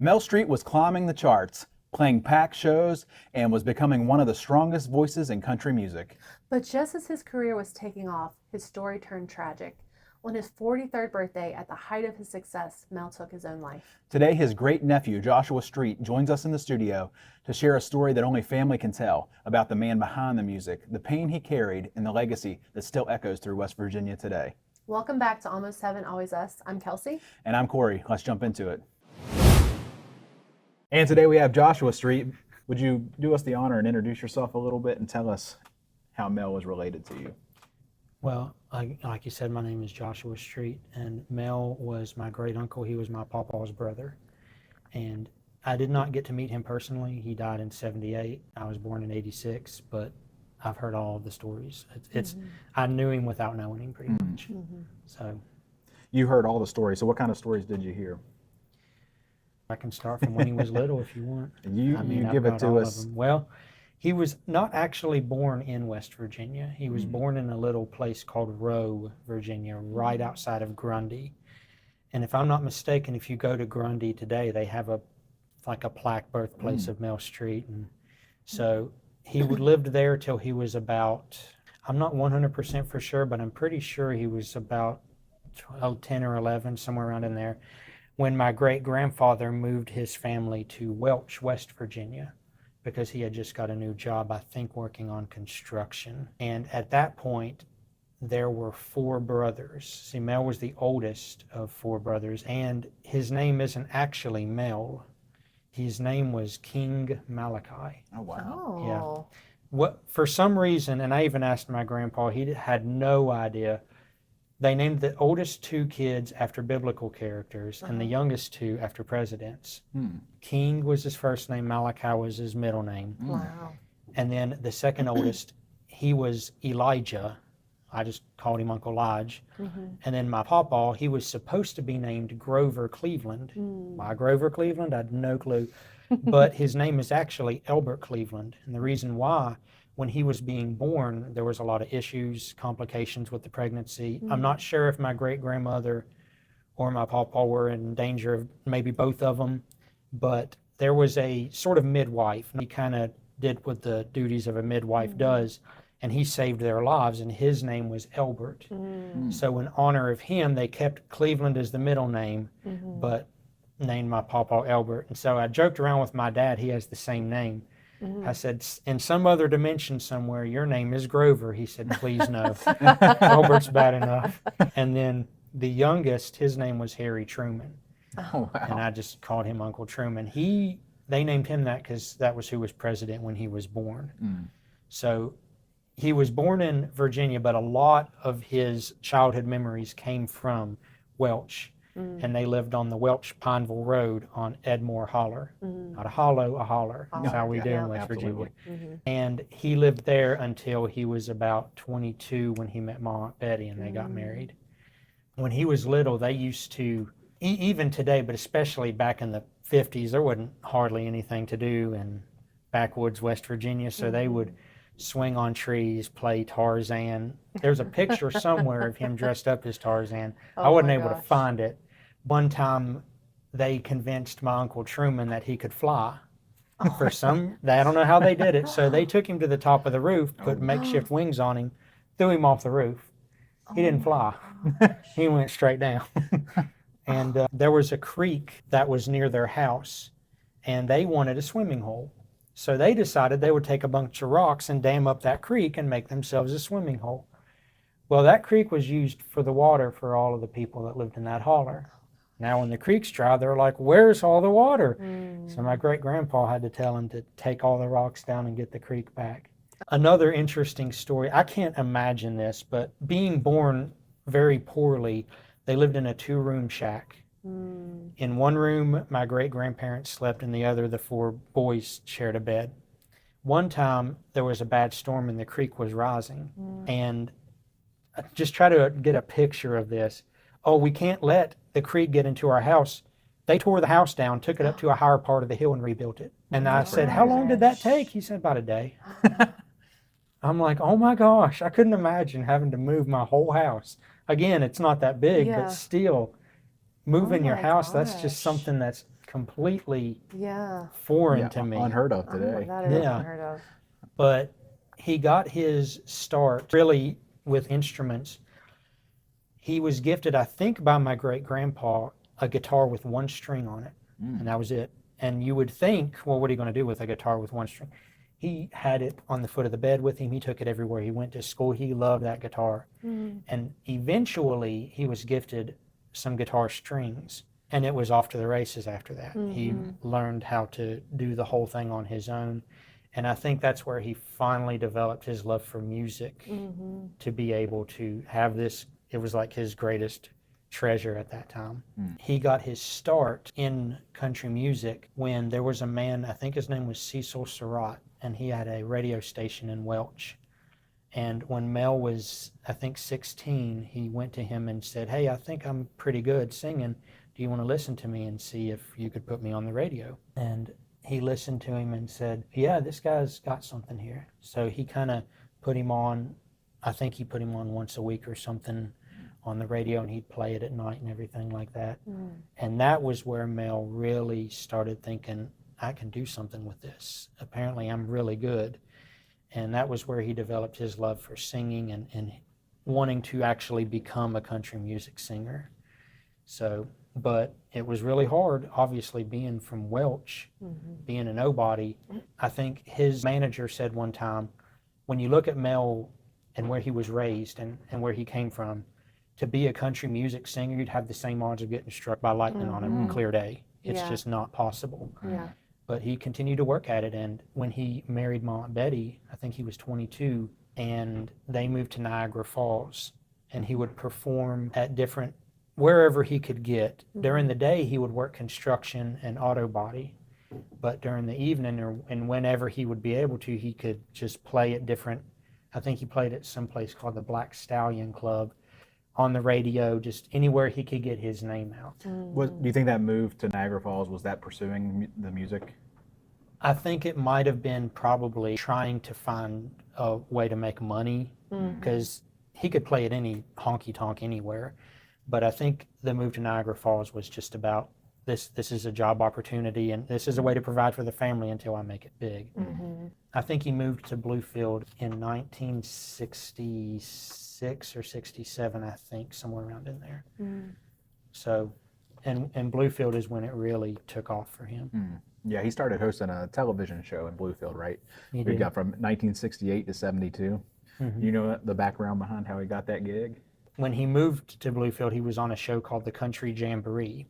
Mel Street was climbing the charts, playing packed shows, and was becoming one of the strongest voices in country music. But just as his career was taking off, his story turned tragic. On his 43rd birthday, at the height of his success, Mel took his own life. Today, his great-nephew, Joshua Street, joins us in the studio to share a story that only family can tell about the man behind the music, the pain he carried, and the legacy that still echoes through West Virginia today. Welcome back to Almost Heaven, Always Us. I'm Kelsey. And I'm Corey. Let's jump into it. And today we have Joshua Street. Would you do us the honor and introduce yourself a little bit and tell us how Mel was related to you? Well, like you said, my name is Joshua Street, and Mel was my great uncle. He was my pawpaw's brother. And I did not get to meet him personally. He died in '78. I was born in '86, but I've heard all of the stories. I knew him without knowing him pretty much. So You heard all the stories. So what kind of stories did you hear? I can start from when he was little if you want. You give it to us. Well, he was not actually born in West Virginia. He was born in a little place called Rowe, Virginia, right outside of Grundy. And if I'm not mistaken, if you go to Grundy today, they have a plaque birthplace of Mel Street. And so he lived there till he was about, I'm not 100% for sure, but I'm pretty sure he was about 10 or 11, somewhere around in there, when my great-grandfather moved his family to Welch, West Virginia, because he had just got a new job, I think, working on construction. And at that point, there were 4 brothers. See, Mel was the oldest of 4 brothers, and his name isn't actually Mel. His name was King Malachi. Oh, wow. Oh. Yeah. What, for some reason, and I even asked my grandpa, he had no idea. They named the oldest 2 kids after biblical characters and the youngest 2 after presidents. King was his first name, Malachi was his middle name. Wow. And then the second oldest, he was Elijah. I just called him Uncle Lige. And then my pawpaw, he was supposed to be named Grover Cleveland. Why Grover Cleveland? I had no clue. But his name is actually Elbert Cleveland. And the reason why, when he was being born, there was a lot of issues, complications with the pregnancy. I'm not sure if my great-grandmother or my pawpaw were in danger of maybe both of them, but there was a sort of midwife. He kind of did what the duties of a midwife does, and he saved their lives, and his name was Elbert. So in honor of him, they kept Cleveland as the middle name, but named my pawpaw Elbert. And so I joked around with my dad, he has the same name. I said, in some other dimension somewhere, your name is Grover. He said, please no. Albert's bad enough. And then the youngest, his name was Harry Truman. Oh, wow. And I just called him Uncle Truman. They named him that because that was who was president when he was born. So he was born in Virginia, but a lot of his childhood memories came from Welch. And they lived on the Welch Pineville Road on Edmore Holler. Not a hollow, a holler. That's how we do in West Virginia. And he lived there until he was about 22 when he met my Aunt Betty and they got married. When he was little, they used to, even today, but especially back in the 50s, there wasn't hardly anything to do in backwoods West Virginia, so they would swing on trees, play Tarzan. There's a picture somewhere of him dressed up as Tarzan. I wasn't able to find it. One time they convinced my Uncle Truman that he could fly. For some, I don't know how they did it. So they took him to the top of the roof, put makeshift wings on him, threw him off the roof. He didn't fly. He went straight down. And there was a creek that was near their house, and they wanted a swimming hole. So they decided they would take a bunch of rocks and dam up that creek and make themselves a swimming hole. Well, that creek was used for the water for all of the people that lived in that holler. Now when the creek's dry, they're like, where's all the water? So my great-grandpa had to tell him to take all the rocks down and get the creek back. Another interesting story, I can't imagine this, but being born very poorly, they lived in a 2-room shack. In one room, my great-grandparents slept. In the other, the 4 boys shared a bed. One time, there was a bad storm and the creek was rising. And I just try to get a picture of this. Oh, we can't let the creek get into our house. They tore the house down, took it up to a higher part of the hill and rebuilt it. And I said, how long did that take? He said, about a day. I'm like, oh my gosh, I couldn't imagine having to move my whole house. Again, it's not that big, but still, moving your house, that's just something that's completely Yeah. foreign to me. Unheard of Oh, today. that is Yeah. unheard of. But he got his start really with instruments. He was gifted, I think, by my great-grandpa, a guitar with one string on it, and that was it. And you would think, well, what are you going to do with a guitar with one string? He had it on the foot of the bed with him. He took it everywhere. He went to school. He loved that guitar. And eventually, he was gifted some guitar strings, and it was off to the races after that. He learned how to do the whole thing on his own. And I think that's where he finally developed his love for music, to be able to have this. It was like his greatest treasure at that time. He got his start in country music when there was a man, I think his name was Cecil Surratt, and he had a radio station in Welch. And when Mel was, I think, 16, he went to him and said, "Hey, I think I'm pretty good singing. Do you want to listen to me and see if you could put me on the radio?" And he listened to him and said, "Yeah, this guy's got something here." So he kind of put him on, I think he put him on once a week or something on the radio, and he'd play it at night and everything like that. And that was where Mel really started thinking, I can do something with this. Apparently I'm really good. And that was where he developed his love for singing and wanting to actually become a country music singer. So, but it was really hard, obviously, being from Welch, being a nobody. I think his manager said one time, when you look at Mel and where he was raised and where he came from, to be a country music singer, you'd have the same odds of getting struck by lightning on a clear day. It's just not possible. Yeah. But he continued to work at it, and when he married my Aunt Betty, I think he was 22, and they moved to Niagara Falls, and he would perform at different, wherever he could get. During the day, he would work construction and auto body, but during the evening and whenever he would be able to, he could just play at different, I think he played at some place called the Black Stallion Club, on the radio, just anywhere he could get his name out. Do you think that move to Niagara Falls, was that pursuing the music? I think it might have been probably trying to find a way to make money, because he could play at any honky-tonk anywhere. But I think the move to Niagara Falls was just about, this is a job opportunity, and this is a way to provide for the family until I make it big. I think he moved to Bluefield in 1966 or 67, I think, somewhere around in there. So, and Bluefield is when it really took off for him. Yeah, he started hosting a television show in Bluefield, right? He We did. got from 1968 to 72. You know the background behind how he got that gig? When he moved to Bluefield, he was on a show called The Country Jamboree.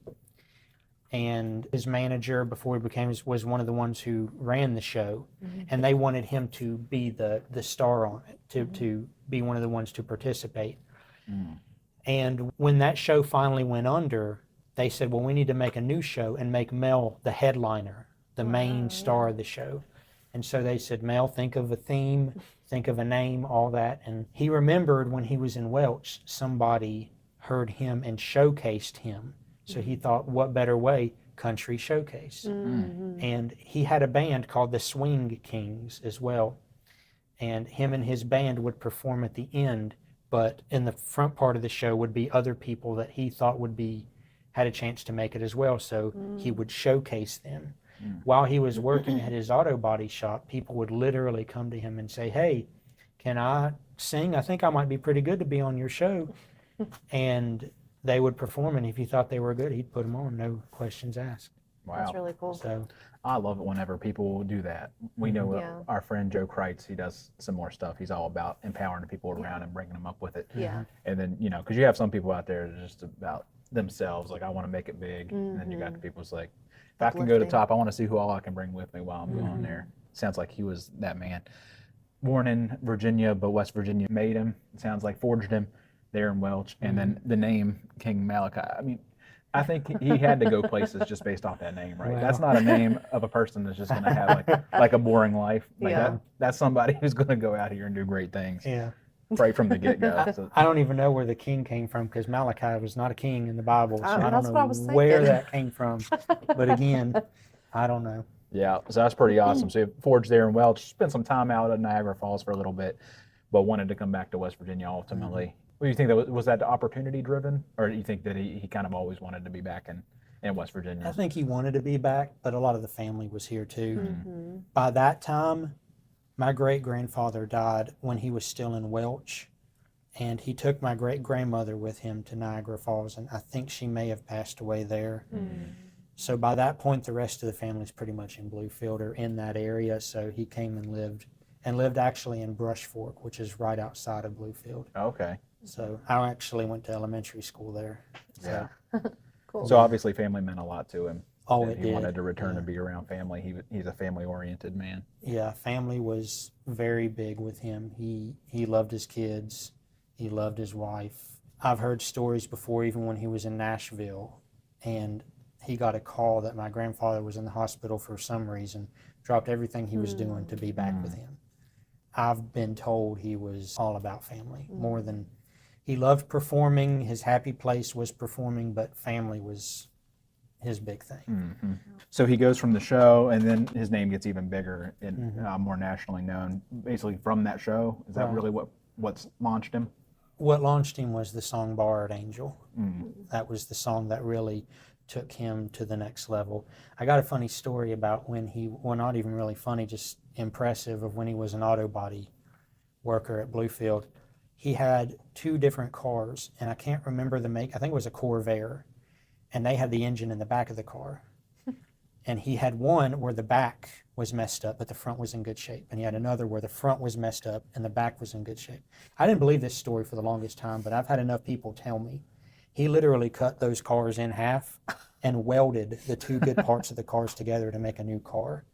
And his manager, before he became, was one of the ones who ran the show. And they wanted him to be the star on it, to be one of the ones to participate. And when that show finally went under, they said, well, we need to make a new show and make Mel the headliner, the main star of the show. And so they said, Mel, think of a theme, think of a name, all that. And he remembered when he was in Welch, somebody heard him and showcased him. So he thought, what better way? Country showcase. And he had a band called the Swing Kings as well. And him and his band would perform at the end, but in the front part of the show would be other people that he thought had a chance to make it as well. So he would showcase them. While he was working at his auto body shop, people would literally come to him and say, hey, can I sing? I think I might be pretty good to be on your show. And they would perform, and if he thought they were good, he'd put them on, no questions asked. Wow. That's really cool. So I love it whenever people do that. We know our friend Joe Kreitz, he does some more stuff. He's all about empowering the people around and bringing them up with it. Yeah. And then, because you have some people out there that are just about themselves, like, I want to make it big. And then you got the people who's like, if I can go to the top, I want to see who all I can bring with me while I'm going there. Sounds like he was that man. Born in Virginia, but West Virginia made him. It sounds like forged him there in Welch. And then the name King Malachi, I mean, I think he had to go places just based off that name, right? Wow. That's not a name of a person that's just going to have like a boring life. Like that's somebody who's going to go out here and do great things. yeah. Right from the get-go. So, I don't even know where the king came from, because Malachi was not a king in the Bible. So I don't that's know what I was where thinking. that came from. But again, I don't know. yeah, so that's pretty awesome. So you forged there in Welch, spent some time out at Niagara Falls for a little bit, but wanted to come back to West Virginia ultimately. What do you think, was that opportunity driven, or do you think that he kind of always wanted to be back in West Virginia. I think he wanted to be back, but a lot of the family was here too. Mm-hmm. By that time, my great-grandfather died when he was still in Welch, and he took my great-grandmother with him to Niagara Falls, and I think she may have passed away there. So by that point, the rest of the family's pretty much in Bluefield or in that area, so he came and lived actually in Brush Fork, which is right outside of Bluefield. Okay. So I actually went to elementary school there. So, Yeah. Cool. So obviously family meant a lot to him. oh, And it he did. wanted to return Yeah. and be around family. He's a family-oriented man. Yeah, family was very big with him. He loved his kids. He loved his wife. I've heard stories before, even when he was in Nashville, and he got a call that my grandfather was in the hospital for some reason, dropped everything he was doing to be back with him. I've been told he was all about family, more than he loved performing. His happy place was performing, but family was his big thing. So he goes from the show, and then his name gets even bigger and more nationally known. Basically, from that show, is that Right. really what's launched him? What launched him was the song Borrowed Angel. That was the song that really took him to the next level. I got a funny story about well, not even really funny, just impressive, of when he was an auto body worker at Bluefield. He had 2 different cars, and I can't remember the make. I think it was a Corvair, and they had the engine in the back of the car. And he had one where the back was messed up, but the front was in good shape. And he had another where the front was messed up and the back was in good shape. I didn't believe this story for the longest time, but I've had enough people tell me. He literally cut those cars in half and welded the 2 good parts of the cars together to make a new car.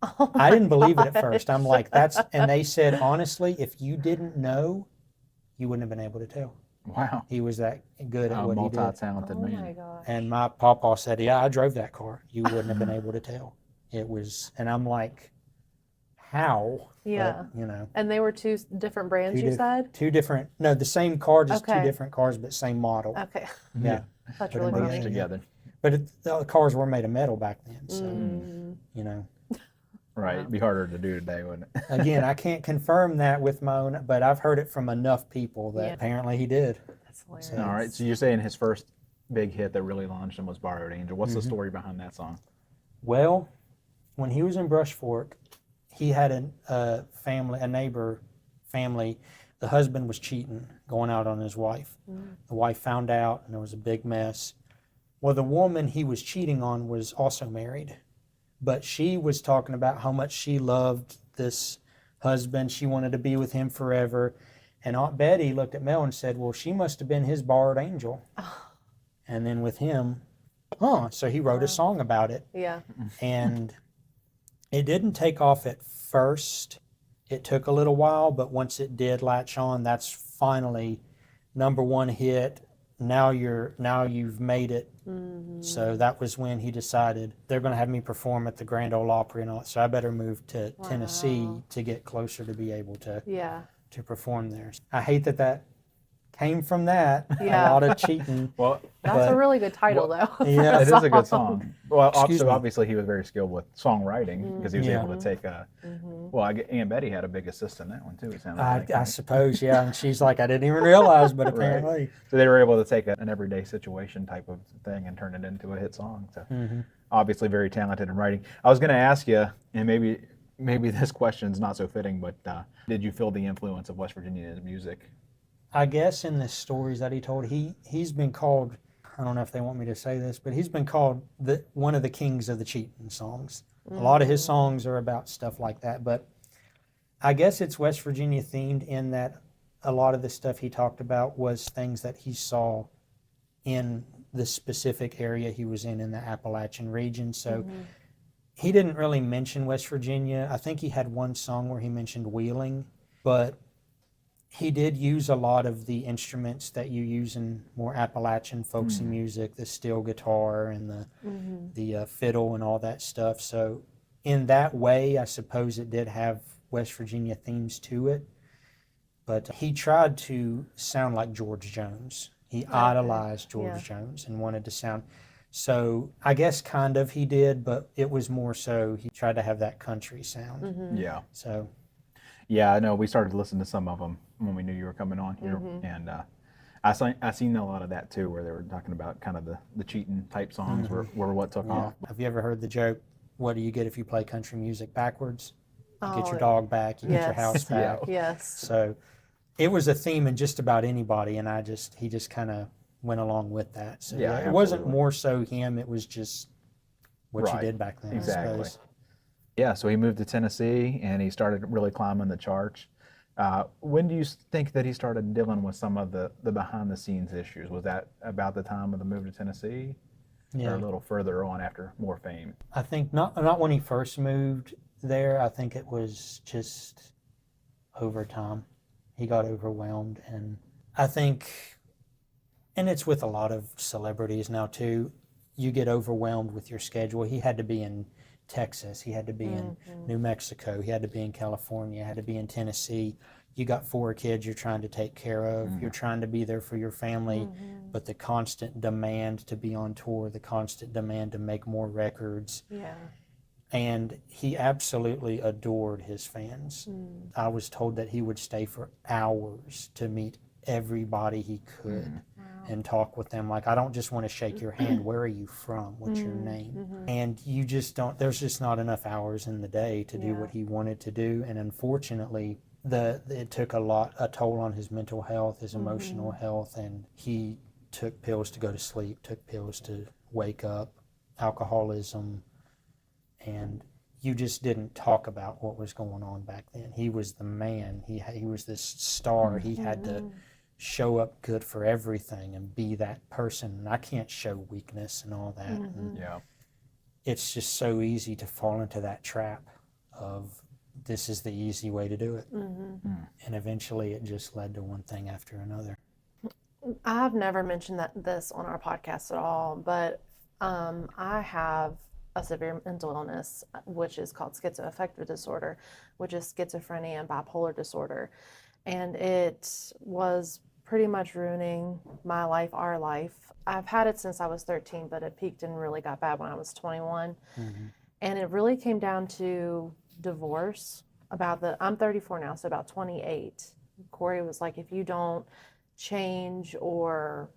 Oh I didn't believe it at my first. I'm like, and they said, honestly, if you didn't know, you wouldn't have been able to tell. Wow. He was that good at A what he did. multi-talented Oh man. my gosh. And my papa said, yeah, I drove that car. You wouldn't have been able to tell. It was, and I'm like, how? Yeah. But, you know, And they were 2 different brands, Two you diff- said? 2 different, no, the same car, just 2 Okay. different cars, but same model. Okay. Yeah. That's But really amazing. funny. Merged together. But the cars were made of metal back then. So, you know, Right. It'd be harder to do today, wouldn't it? again, I can't confirm that with my own, but I've heard it from enough people that Yeah. apparently he did. That's hilarious. All right. So you're saying his first big hit that really launched him was Borrowed Angel. What's the story behind that song? Well, when he was in Brush Fork, he had a neighbor family. The husband was cheating, going out on his wife. The wife found out, and there was a big mess. Well, the woman he was cheating on was also married, but she was talking about how much she loved this husband. She wanted to be with him forever. And Aunt Betty looked at Mel and said, well, she must have been his borrowed angel. And then with him, so he wrote a song about it. Yeah. And it didn't take off at first. It took a little while, but once it did latch on, that's finally #1 hit. Now you've made it. So that was when he decided they're going to have me perform at the Grand Ole Opry and all. So I better move to Tennessee to get closer to be able to Yeah. perform there. I hate that came from that. Yeah. A lot of cheating. Well, That's a But- really good title, though. Yeah. it is a good song. Well, Excuse so me. obviously he was very skilled with songwriting because he was Yeah. able to take a. Well, Aunt Betty had a big assist in that one too. It sounded like. I suppose, yeah. And she's like, I didn't even realize, but apparently. So they were able to take an everyday situation type of thing and turn it into a hit song. So obviously very talented in writing. I was going to ask you, and maybe this question's not so fitting, but did you feel the influence of West Virginia in his music? I guess in the stories that he told, he's been called, I don't know if they want me to say this, but he's been called one of the kings of the cheating songs. A lot of his songs are about stuff like that, but I guess it's West Virginia themed in that a lot of the stuff he talked about was things that he saw in the specific area he was in the Appalachian region. So he didn't really mention West Virginia. I think he had one song where he mentioned Wheeling, but he did use a lot of the instruments that you use in more Appalachian folksy music, the steel guitar and the fiddle and all that stuff. So in that way, I suppose it did have West Virginia themes to it. But he tried to sound like George Jones. He idolized George Jones and wanted to sound. So I guess kind of he did, but it was more so he tried to have that country sound. Yeah. So Yeah, I know. We started listening to some of them when we knew you were coming on here, and I seen a lot of that too, where they were talking about kind of the cheating type songs were what took off. Have you ever heard the joke, what do you get if you play country music backwards? You get Oh, your dog back, you get your yes. house back. Yes. So it was a theme in just about anybody, and he just kind of went along with that. So Yeah, it wasn't absolutely. more so him, it was just what you Right. did back then, I Exactly. suppose. Yeah, so he moved to Tennessee and he started really climbing the charts. When do you think that he started dealing with some of the behind the scenes issues? Was that about the time of the move to Tennessee, or Yeah. a little further on after more fame? I think not when he first moved there. I think it was just over time. He got overwhelmed, and I think, and it's with a lot of celebrities now too, you get overwhelmed with your schedule. He had to be in Texas, he had to be in New Mexico, he had to be in California, had to be in Tennessee. You got 4 kids you're trying to take care of, you're trying to be there for your family, but the constant demand to be on tour, the constant demand to make more records. Yeah. And he absolutely adored his fans. I was told that he would stay for hours to meet everybody he could and talk with them. Like, I don't just want to shake your hand. Where are you from? What's your name? And you just don't, there's just not enough hours in the day to do what he wanted to do. And unfortunately, it took a toll on his mental health, his emotional health, and he took pills to go to sleep, took pills to wake up, alcoholism, and you just didn't talk about what was going on back then. He was the man. He was this star. He had to show up good for everything and be that person. And I can't show weakness and all that. And Yeah. it's just so easy to fall into that trap of this is the easy way to do it. And eventually it just led to one thing after another. I've never mentioned this on our podcast at all, but I have a severe mental illness, which is called schizoaffective disorder, which is schizophrenia and bipolar disorder. And it was pretty much ruining my life, our life. I've had it since I was 13, but it peaked and really got bad when I was 21. And it really came down to divorce. I'm 34 now, so about 28. Corey was like, if you don't change or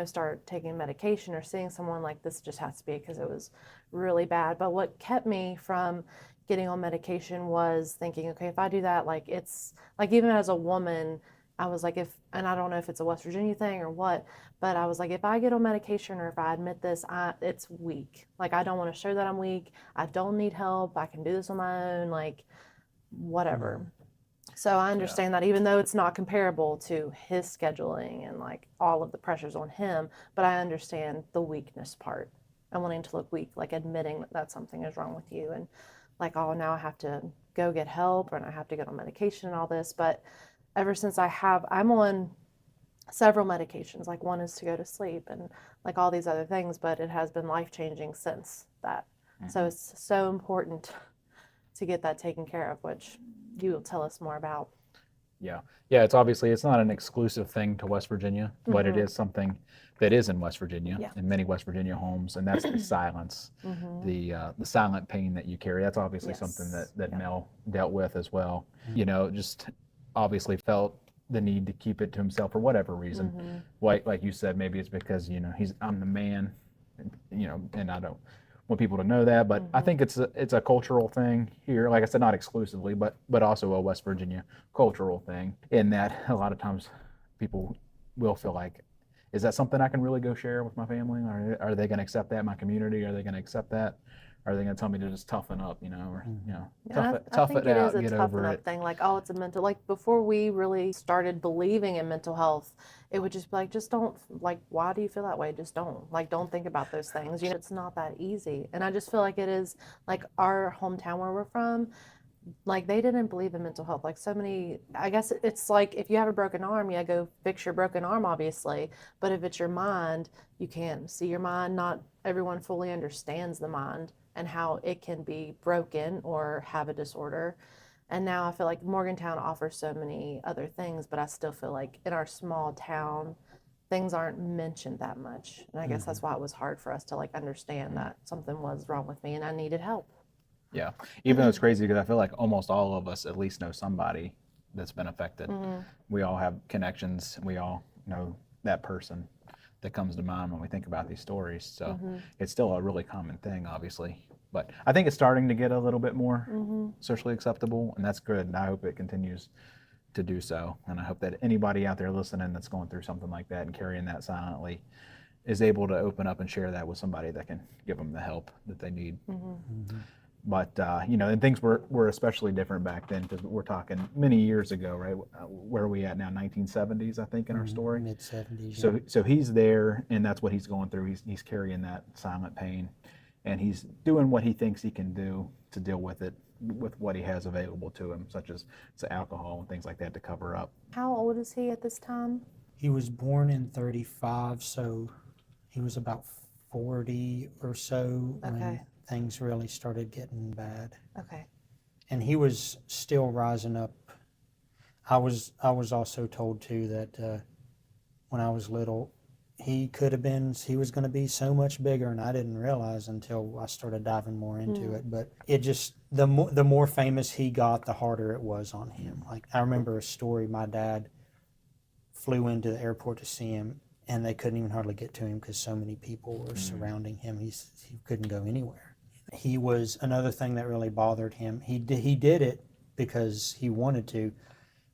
start taking medication or seeing someone, like, this just has to be, because it was really bad. But what kept me from getting on medication was thinking, okay, if I do that, like, it's like, even as a woman, I was like, and I don't know if it's a West Virginia thing or what, but I was like, if I get on medication or if I admit this, it's weak. Like, I don't want to show that I'm weak. I don't need help. I can do this on my own, like, whatever. So I understand that, even though it's not comparable to his scheduling and like all of the pressures on him, but I understand the weakness part and wanting to look weak, like admitting that something is wrong with you, and like, oh, now I have to go get help and I have to get on medication and all this. But ever since I'm on several medications, like one is to go to sleep and like all these other things, but it has been life-changing since that. So it's so important to get that taken care of, which you will tell us more about. Yeah. It's not an exclusive thing to West Virginia, but it is something that is in West Virginia, in many West Virginia homes, and that's the silence, the silent pain that you carry. That's obviously something that Mel dealt with as well. Just obviously felt the need to keep it to himself for whatever reason. Like you said, maybe it's because I'm the man, and I don't want people to know that, but I think it's a cultural thing here. Like I said, not exclusively, but also a West Virginia cultural thing, in that a lot of times people will feel like, is that something I can really go share with my family? Or are they going to accept that in my community? Are they going to accept that? Are they going to tell me to just toughen up, or tough it out, get over it? Thing, like, oh, it's a mental, like, before we really started believing in mental health, it would just be like, just don't, like, why do you feel that way? Just don't think about those things. It's not that easy. And I just feel like it is, like, our hometown where we're from, like, they didn't believe in mental health. Like, so many, I guess it's like, if you have a broken arm, yeah, go fix your broken arm, obviously. But if it's your mind, you can't see your mind. Not everyone fully understands the mind and how it can be broken or have a disorder. And now I feel like Morgantown offers so many other things, but I still feel like in our small town, things aren't mentioned that much. And I guess that's why it was hard for us to, like, understand that something was wrong with me and I needed help. Yeah, even though it's crazy, because I feel like almost all of us at least know somebody that's been affected. We all have connections. We all know that person that comes to mind when we think about these stories. So it's still a really common thing, obviously. But I think it's starting to get a little bit more socially acceptable, and that's good. And I hope it continues to do so. And I hope that anybody out there listening that's going through something like that and carrying that silently is able to open up and share that with somebody that can give them the help that they need. But, and things were especially different back then, because we're talking many years ago, right? Where are we at now? 1970s, I think, in our story. Mid-70s. So he's there, and that's what he's going through. He's carrying that silent pain, and he's doing what he thinks he can do to deal with it, with what he has available to him, such as alcohol and things like that to cover up. How old is he at this time? He was born in 35, so he was about 40 or so when things really started getting bad. Okay. And he was still rising up. I was also told too that when I was little, he was going to be so much bigger, and I didn't realize until I started diving more into it. But it just, the more famous he got, the harder it was on him. Like, I remember a story, my dad flew into the airport to see him, and they couldn't even hardly get to him because so many people were surrounding him. He couldn't go anywhere. He was, another thing that really bothered him, he did it because he wanted to,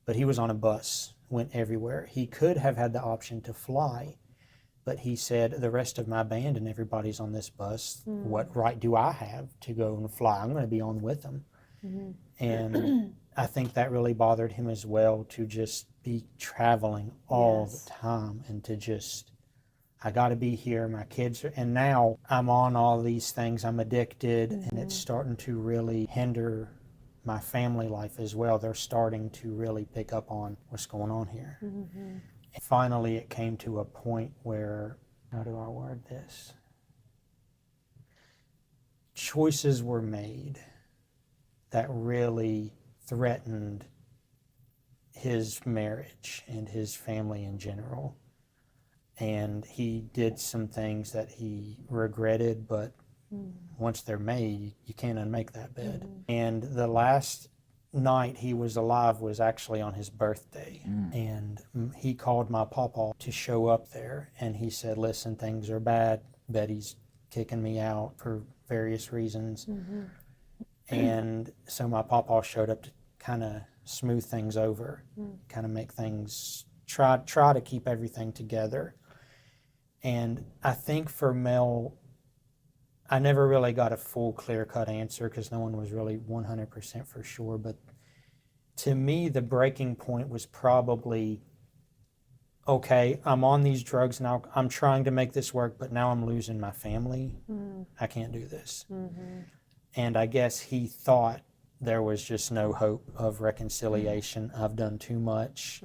but he was on a bus, went everywhere. He could have had the option to fly, but he said, the rest of my band and everybody's on this bus. What right do I have to go and fly? I'm going to be on with them. And I think that really bothered him as well, to just be traveling all the time, and to just, I got to be here, my kids are, and now I'm on all these things, I'm addicted, and it's starting to really hinder my family life as well. They're starting to really pick up on what's going on here. And finally, it came to a point where, how do I word this? Choices were made that really threatened his marriage and his family in general. And he did some things that he regretted, but once they're made, you can't unmake that bed. And the last night he was alive was actually on his birthday. And he called my pawpaw to show up there, and he said, listen, things are bad. Betty's kicking me out for various reasons. And so my pawpaw showed up to kind of smooth things over, kind of make things, try to keep everything together. And I think for Mel, I never really got a full clear-cut answer because no one was really 100% for sure. But to me, the breaking point was probably, okay, I'm on these drugs now. I'm trying to make this work, but now I'm losing my family. I can't do this. And I guess he thought there was just no hope of reconciliation. I've done too much.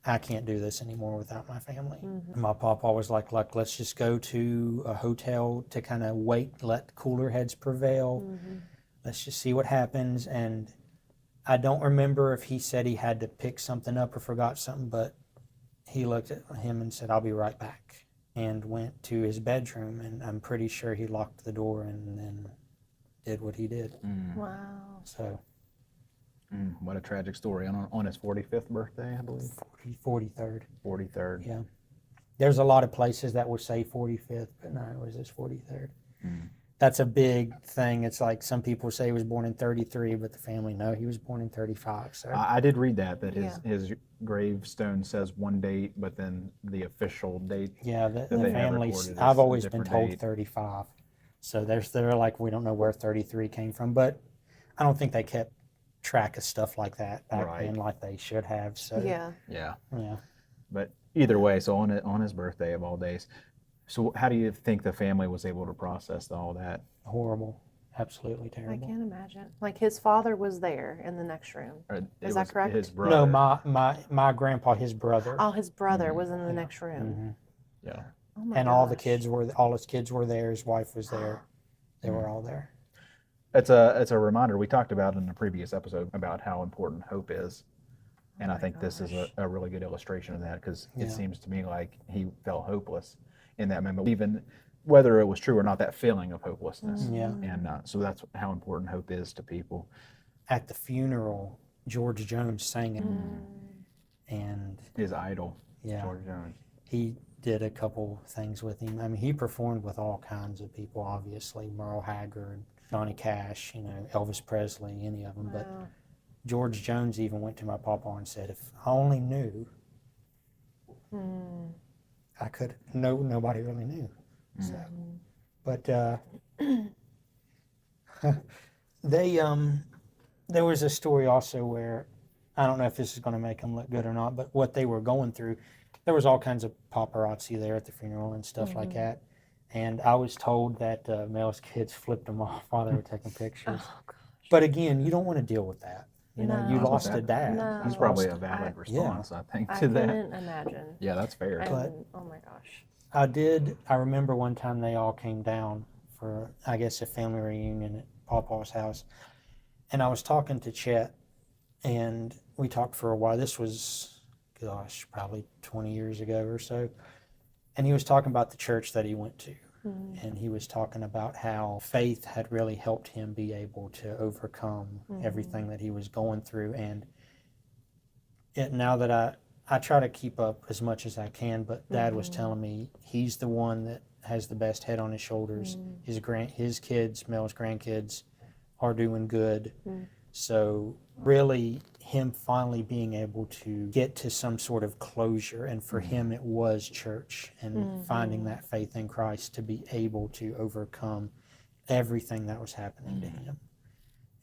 I can't do this anymore without my family. My papa was like, let's just go to a hotel to kind of wait, let cooler heads prevail. Let's just see what happens. And I don't remember if he said he had to pick something up or forgot something, but he looked at him and said, I'll be right back, and went to his bedroom. And I'm pretty sure he locked the door and then did what he did. Wow. So. What a tragic story. On his 45th birthday, I believe. 43rd. 43rd. Yeah. There's a lot of places that would say 45th, but no, it was his 43rd. That's a big thing. It's like some people say he was born in 33, but the family, no, he was born in 35. So I did read that his gravestone says one date, but then the official date. Yeah, the they have family, recorded I've is a always been different told date. 35. So they're like, we don't know where 33 came from, but I don't think they kept track of stuff like that back then like they should have. So Yeah. But either way, so on his birthday of all days. So how do you think the family was able to process all that? Horrible. Absolutely I terrible. can't imagine. Like, his father was there in the next room. Is that correct? His brother. No, my grandpa, his brother. Oh, his brother was in the next room. Yeah. Oh my And all his kids were there. His wife was there. They were all there. It's a reminder. We talked about in a previous episode about how important hope is. And I think this is a really good illustration of that, because it seems to me like he felt hopeless in that moment, even whether it was true or not, that feeling of hopelessness. Yeah. And so that's how important hope is to people. At the funeral, George Jones sang it. And His idol, Yeah. George Jones. he did a couple things with him. I mean, he performed with all kinds of people, obviously, Merle Haggard, Johnny Cash, Elvis Presley, any of them. But Wow. George Jones even went to my papa and said, if I only knew, I could. Nobody really knew. So, but they there was a story also where, I don't know if this is going to make them look good or not, but what they were going through, there was all kinds of paparazzi there at the funeral and stuff like that. And I was told that Mel's kids flipped them off while they were taking pictures. Oh, gosh. But again, you don't want to deal with that. You know, you No. lost a dad. No. He's You probably lost- a valid I- response, I think, I to that. couldn't imagine. Yeah, that's fair. And, But- oh my gosh. I remember one time they all came down for, I guess, a family reunion at Papa's house. And I was talking to Chet, and we talked for a while. This was, gosh, probably 20 years ago or so. And he was talking about the church that he went to. And he was talking about how faith had really helped him be able to overcome everything that he was going through. And now that I try to keep up as much as I can, but Dad was telling me he's the one that has the best head on his shoulders. His kids, Mel's grandkids, are doing good. So really, him finally being able to get to some sort of closure, and for him it was church and finding that faith in Christ to be able to overcome everything that was happening to him.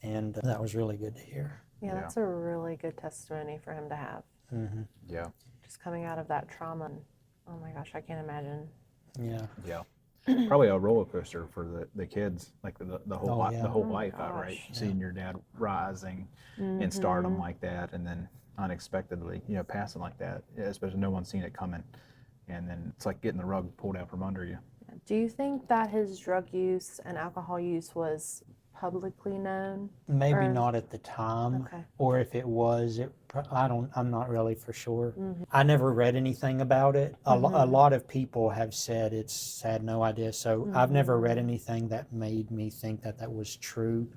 And that was really good to hear. Yeah, that's a really good testimony for him to have. Yeah. Just coming out of that trauma. Oh my gosh, I can't imagine. Yeah. Yeah. Probably a roller coaster for the kids, like the whole the whole life, right? gosh. Seeing your dad rising in stardom like that, and then unexpectedly, passing like that, especially no one's seen it coming, and then it's like getting the rug pulled out from under you. Do you think that his drug use and alcohol use was publicly known? Maybe Or- not at the time, Okay. or if it was, I'm not really for sure. I never read anything about it. A lot of people have said it's had no idea, so I've never read anything that made me think that that was true.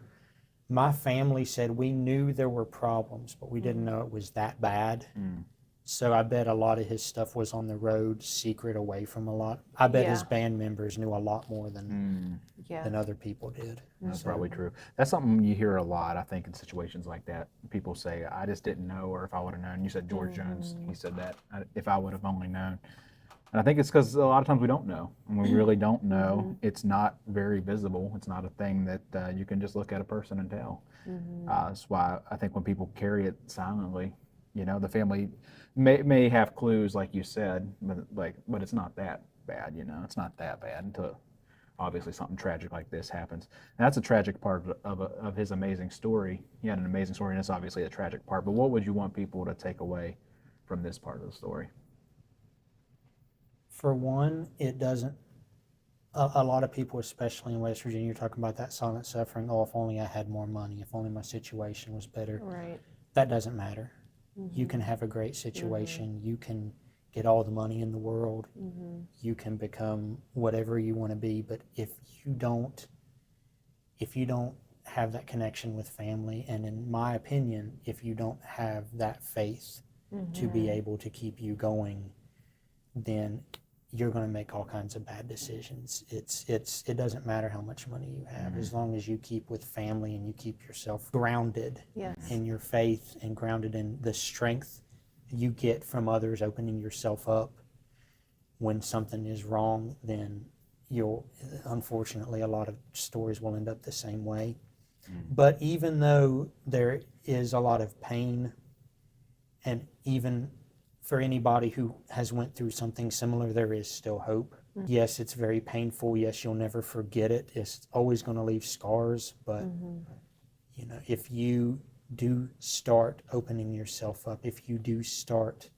My family said we knew there were problems, but we didn't know it was that bad. So I bet a lot of his stuff was on the road, secret, away from a lot. I bet his Yeah. band members knew a lot more than Yeah. other people did. That's probably true. That's something you hear a lot, I think, in situations like that. People say, "I just didn't know," or "If I would have known." You said George Jones. He said that. If I would have only known. And I think it's because a lot of times we don't know. And we really don't know. It's not very visible. It's not a thing that you can just look at a person and tell. That's why I think when people carry it silently, the family may have clues, like you said, but it's not that bad. It's not that bad until obviously something tragic like this happens. And that's a tragic part of his amazing story. He had an amazing story, and it's obviously a tragic part. But what would you want people to take away from this part of the story? For one, it doesn't, a lot of people, especially in West Virginia, are talking about that silent suffering. Oh, if only I had more money, if only my situation was better. Right. That doesn't matter. You can have a great situation. You can get all the money in the world. You can become whatever you want to be. But if you don't have that connection with family, and in my opinion, if you don't have that faith to be able to keep you going, then you're going to make all kinds of bad decisions. It doesn't matter how much money you have, as long as you keep with family and you keep yourself grounded Yes. in your faith and grounded in the strength you get from others, opening yourself up when something is wrong. Then unfortunately, a lot of stories will end up the same way. But even though there is a lot of pain, and even for anybody who has went through something similar, there is still hope. Yes, it's very painful. Yes, you'll never forget it. It's always going to leave scars. But if you do start opening yourself up, if you do start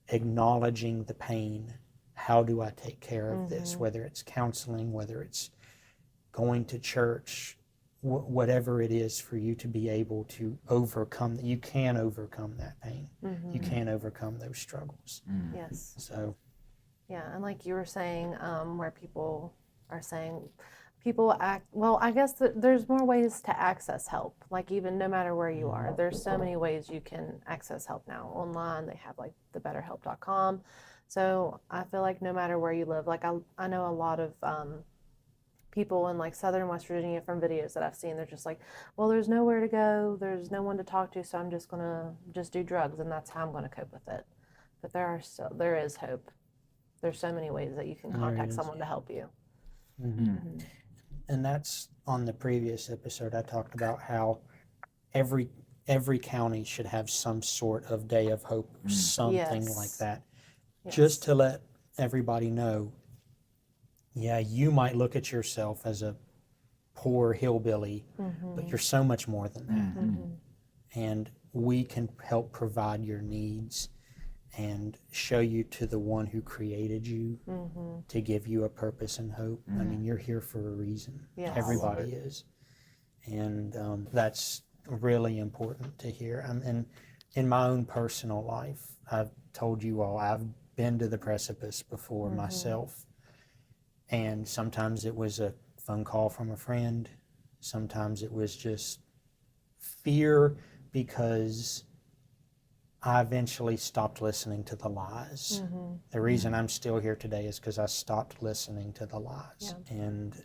acknowledging the pain, how do I take care of this? Whether it's counseling, whether it's going to church, whatever it is for you to be able to overcome, you can overcome that pain. You can overcome those struggles. Yes. So, Yeah, and like you were saying, where people are saying people act, well, I guess there's more ways to access help. Like even no matter where you are, there's so many ways you can access help now. Online, they have like thebetterhelp.com. So I feel like no matter where you live, like I know a lot of people in like southern West Virginia from videos that I've seen, they're just like, well, there's nowhere to go, there's no one to talk to, so I'm just gonna just do drugs, and that's how I'm gonna cope with it. But there is hope. There's so many ways that you can There contact is. someone to help you. Mm-hmm. And that's on the previous episode. I talked about how every county should have some sort of day of hope or something Yes. like that, Yes. just to let everybody know, yeah, you might look at yourself as a poor hillbilly, but you're so much more than that. And we can help provide your needs and show you to the one who created you to give you a purpose and hope. I mean, you're here for a reason. Yes. Everybody is. And that's really important to hear. And in my own personal life, I've told you all, I've been to the precipice before myself. And sometimes it was a phone call from a friend. Sometimes it was just fear, because I eventually stopped listening to the lies. The reason I'm still here today is because I stopped listening to the lies. Yeah. And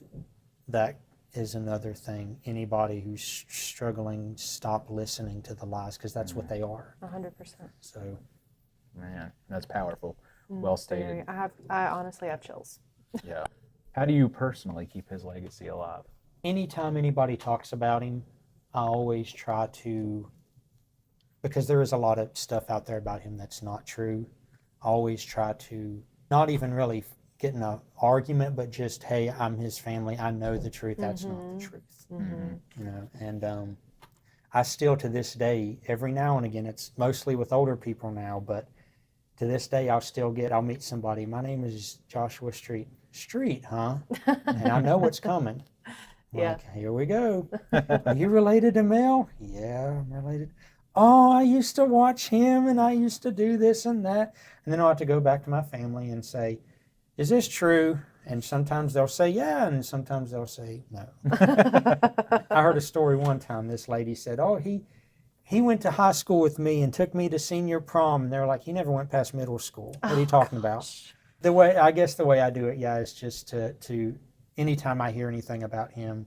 that is another thing. Anybody who's struggling, stop listening to the lies, because that's what they are. 100%. So, Man, that's powerful. Well stated. I honestly have chills. Yeah. How do you personally keep his legacy alive? anytime anybody talks about him, I always try to, because there is a lot of stuff out there about him that's not true, I always try to not even really get in an argument, but just, hey, I'm his family, I know the truth, that's not the truth. You know, and I still, to this day, every now and again, it's mostly with older people now, but to this day, I'll meet somebody, my name is Joshua Street. Street, huh? And I know what's coming. Yeah. Like, here we go. Are you related to Mel? Yeah, I'm related. Oh, I used to watch him and I used to do this and that. And then I'll have to go back to my family and say, is this true? And sometimes they'll say yeah, and sometimes they'll say no. I heard a story one time. This lady said, oh, he went to high school with me and took me to senior prom. And they're like, he never went past middle school. What are you talking about? I guess the way I do it, yeah, is just to anytime I hear anything about him,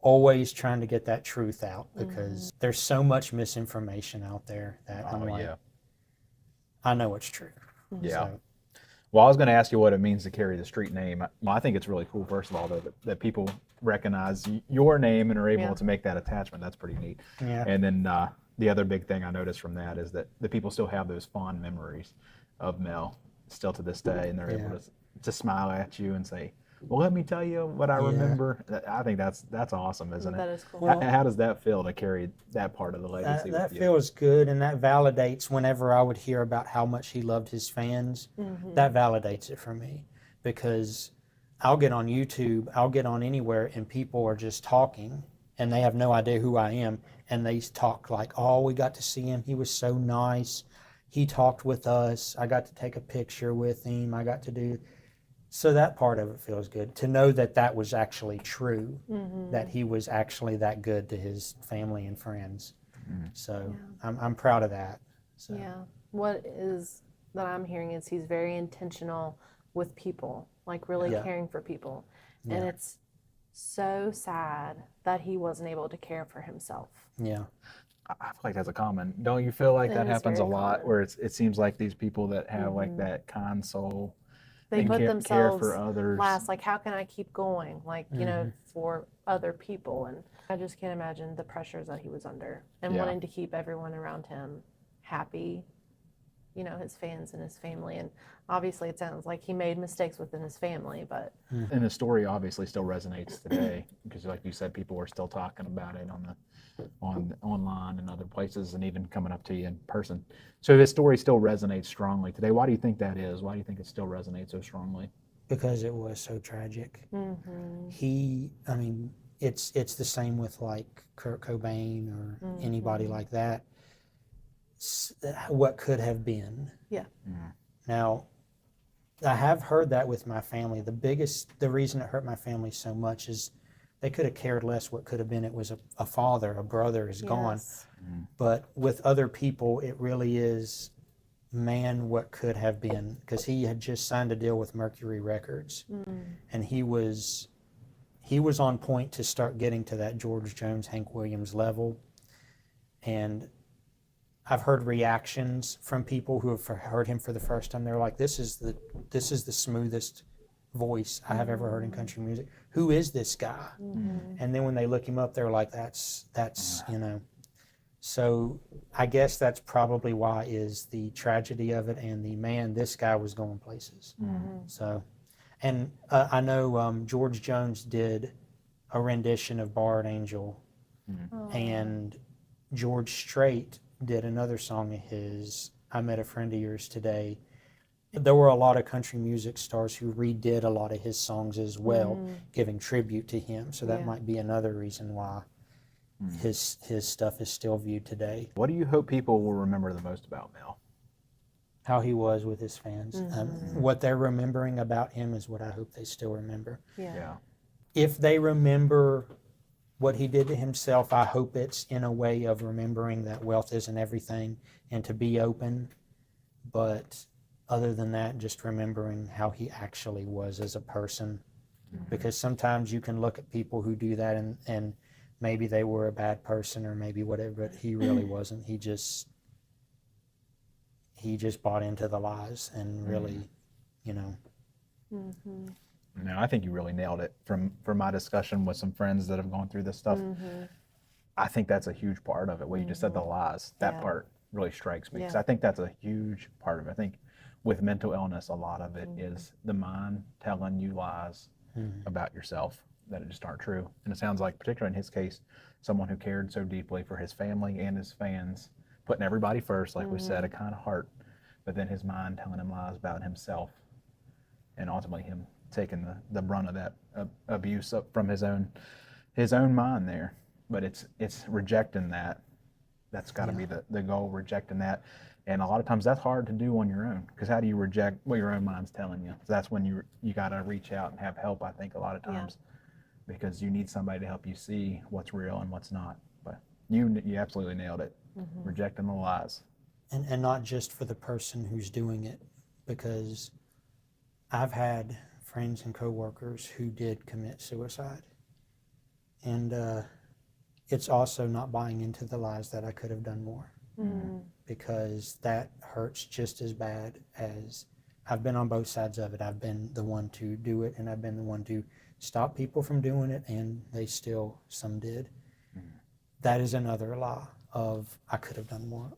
always trying to get that truth out, because there's so much misinformation out there that I'm like, I know it's true. Yeah. So, Well, I was going to ask you what it means to carry the street name. Well, I think it's really cool, first of all, that people recognize your name and are able to make that attachment. That's pretty neat. yeah. And then the other big thing I noticed from that is that the people still have those fond memories of Mel still to this day, and they're able to smile at you and say, well, let me tell you what I remember. I think that's awesome, isn't it? That is cool. Well, How does that feel to carry that part of the legacy That with you? feels good, and that validates whenever I would hear about how much he loved his fans. That validates it for me, because I'll get on YouTube, I'll get on anywhere, and people are just talking, and they have no idea who I am, and they talk like, oh, we got to see him, he was so nice, he talked with us, I got to take a picture with him, I got to do... So that part of it feels good, to know that that was actually true, that he was actually that good to his family and friends. So I'm proud of that. So. Yeah. What is that I'm hearing is he's very intentional with people, like really caring for people. And it's so sad that he wasn't able to care for himself. Yeah. I feel like that's a common. Don't you feel like It that is happens a very lot, common. where it seems like these people that have like that kind soul, They and put care themselves for others. last, like, how can I keep going? Like, you know, for other people. And I just can't imagine the pressures that he was under and wanting to keep everyone around him happy, you know, his fans and his family. And obviously it sounds like he made mistakes within his family, but And the story obviously still resonates today, because like you said, people are still talking about it on online and other places, and even coming up to you in person. So this story still resonates strongly today. Why do you think that is? Why do you think it still resonates so strongly? Because it was so tragic. I mean, it's the same with like Kurt Cobain or anybody like that. What could have been. yeah. Now, I have heard that with my family. The reason it hurt my family so much is they could have cared less what could have been. It was a father, a brother is gone. Yes. But with other people, it really is man, what could have been, because he had just signed a deal with Mercury Records, and he was on point to start getting to that George Jones, Hank Williams level. And I've heard reactions from people who have heard him for the first time. They're like, this is the smoothest voice I have ever heard in country music. Who is this guy? And then when they look him up, they're like, that's So I guess that's probably why is the tragedy of it, and the man, this guy was going places. So, and I know George Jones did a rendition of Barred Angel, and George Strait did another song of his, I Met a Friend of Yours Today. There were a lot of country music stars who redid a lot of his songs as well, giving tribute to him. So that might be another reason why his stuff is still viewed today. What do you hope people will remember the most about Mel? How he was with his fans. What they're remembering about him is what I hope they still remember. Yeah. If they remember what he did to himself, I hope it's in a way of remembering that wealth isn't everything and to be open. But other than that, just remembering how he actually was as a person. Because sometimes you can look at people who do that and maybe they were a bad person or maybe whatever, but he really wasn't. He just bought into the lies and really, No, I think you really nailed it. From my discussion with some friends that have gone through this stuff, I think that's a huge part of it. What you just said, the lies, that part really strikes me. Because I think that's a huge part of it. I think with mental illness, a lot of it is the mind telling you lies about yourself that just aren't true. And it sounds like, particularly in his case, someone who cared so deeply for his family and his fans, putting everybody first, like we said, a kind of heart, but then his mind telling him lies about himself, and ultimately him taking the brunt of that abuse up from his own mind there. But it's rejecting that. That's got to be the goal, rejecting that. And a lot of times that's hard to do on your own, because how do you reject what your own mind's telling you? So that's when you got to reach out and have help, I think, a lot of times, because you need somebody to help you see what's real and what's not. But you absolutely nailed it, rejecting the lies. And not just for the person who's doing it, because I've had friends and coworkers who did commit suicide. And it's also not buying into the lies that I could have done more, because that hurts just as bad as I've been on both sides of it. I've been the one to do it, and I've been the one to stop people from doing it, and some did. That is another lie of I could have done more,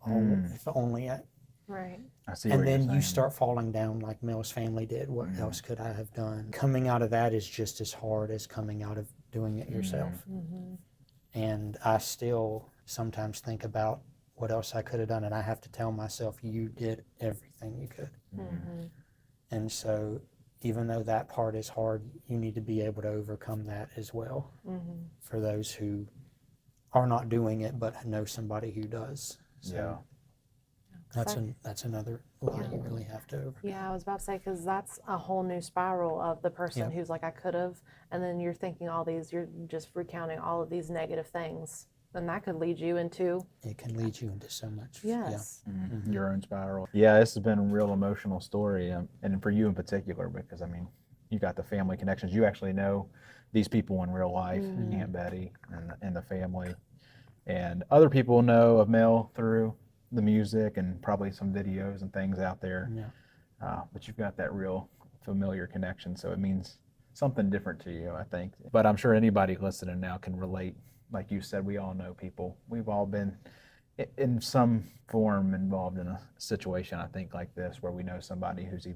if only I. Right. I see. And then you start falling down like Mel's family did. What else could I have done? Coming out of that is just as hard as coming out of doing it yourself. And I still sometimes think about what else I could have done, and I have to tell myself, you did everything you could. And so even though that part is hard, you need to be able to overcome that as well, for those who are not doing it but know somebody who does. So that's another lie you really have to overcome. Yeah, I was about to say, because that's a whole new spiral of the person who's like, I could have, and then you're thinking you're just recounting all of these negative things, and that could lead you into. It can lead you into so much. Yes. Your own spiral. Yeah, this has been a real emotional story, and for you in particular, because I mean, you got the family connections. You actually know these people in real life, Aunt Betty and the family, and other people know of Mel through the music and probably some videos and things out there. But you've got that real familiar connection, so it means something different to you, I think. But I'm sure anybody listening now can relate. Like you said, we all know people. We've all been in some form involved in a situation, I think, like this, where we know somebody who's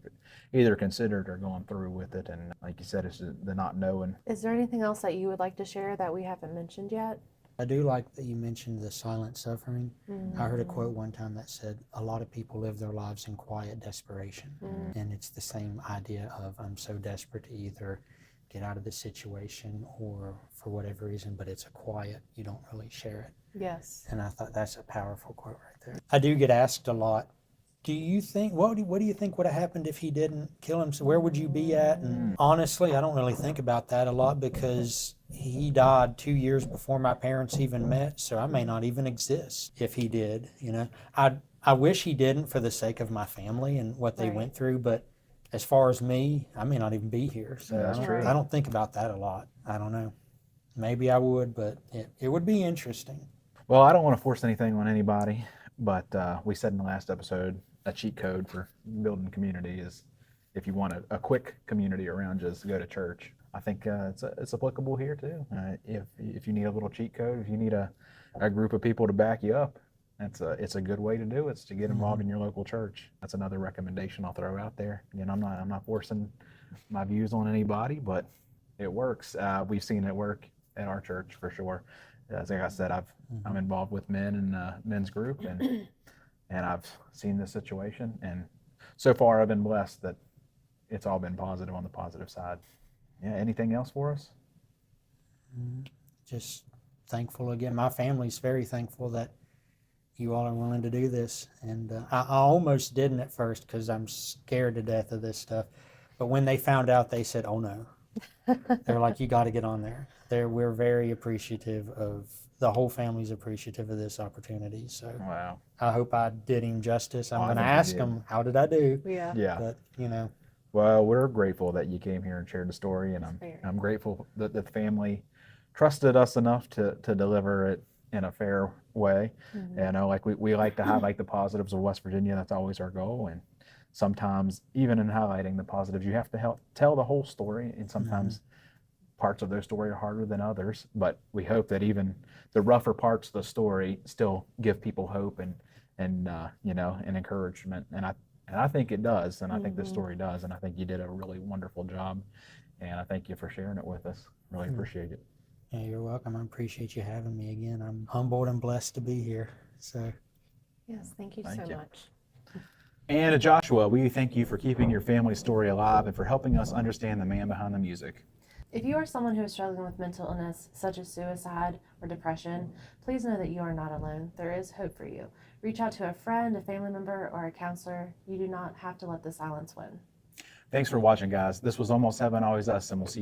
either considered or gone through with it. And like you said, it's the not knowing. Is there anything else that you would like to share that we haven't mentioned yet? I do like that you mentioned the silent suffering. I heard a quote one time that said, a lot of people live their lives in quiet desperation. And it's the same idea of, I'm so desperate to either get out of the situation or for whatever reason, but it's a quiet, you don't really share it. Yes. And I thought that's a powerful quote right there. I do get asked a lot, do you think, what do you think would have happened if he didn't kill him? So where would you be at? And honestly, I don't really think about that a lot, because he died 2 years before my parents even met, so I may not even exist if he did, I wish he didn't for the sake of my family and what they Right. went through, but as far as me, I may not even be here. So Yeah, that's I true. don't think about that a lot. I don't know. Maybe I would, but it would be interesting. Well, I don't want to force anything on anybody, but we said in the last episode a cheat code for building community is if you want a quick community around you, is to go to church. I think it's applicable here too. If you need a little cheat code, if you need a group of people to back you up, it's a good way to do it. It's to get involved in your local church. That's another recommendation I'll throw out there. Again, I'm not forcing my views on anybody, but it works. We've seen it work at our church for sure. As like I said, I'm involved with men in a men's group, and I've seen this situation, and so far I've been blessed that it's all been positive on the positive side. Yeah. Anything else for us? Just thankful again. My family's very thankful that you all are willing to do this. And I almost didn't at first because I'm scared to death of this stuff. But when they found out, they said, "Oh no." They're like, "You got to get on there." We're very appreciative of, the whole family's appreciative of this opportunity. So Wow. I hope I did him justice. I'm I going to think you ask did. them, how did I do? Yeah. Yeah. But, you know, Well, we're grateful that you came here and shared the story, and Fair. I'm grateful that the family trusted us enough to deliver it in a fair way. You know, like we like to highlight the positives of West Virginia. That's always our goal. And sometimes, even in highlighting the positives, you have to help tell the whole story. And sometimes parts of their story are harder than others. But we hope that even the rougher parts of the story still give people hope and you know, and encouragement. And I think it does. And I think this story does. And I think you did a really wonderful job. And I thank you for sharing it with us. Really appreciate it. yeah, you're welcome. I appreciate you having me again. I'm humbled and blessed to be here. So Yes, thank you Thank so you. much. And to Joshua, we thank you for keeping your family story alive and for helping us understand the man behind the music. If you are someone who is struggling with mental illness, such as suicide or depression, please know that you are not alone. There is hope for you. Reach out to a friend, a family member, or a counselor. You do not have to let the silence win. Thanks for watching, guys. This was Almost Heaven, Always Us, and we'll see you.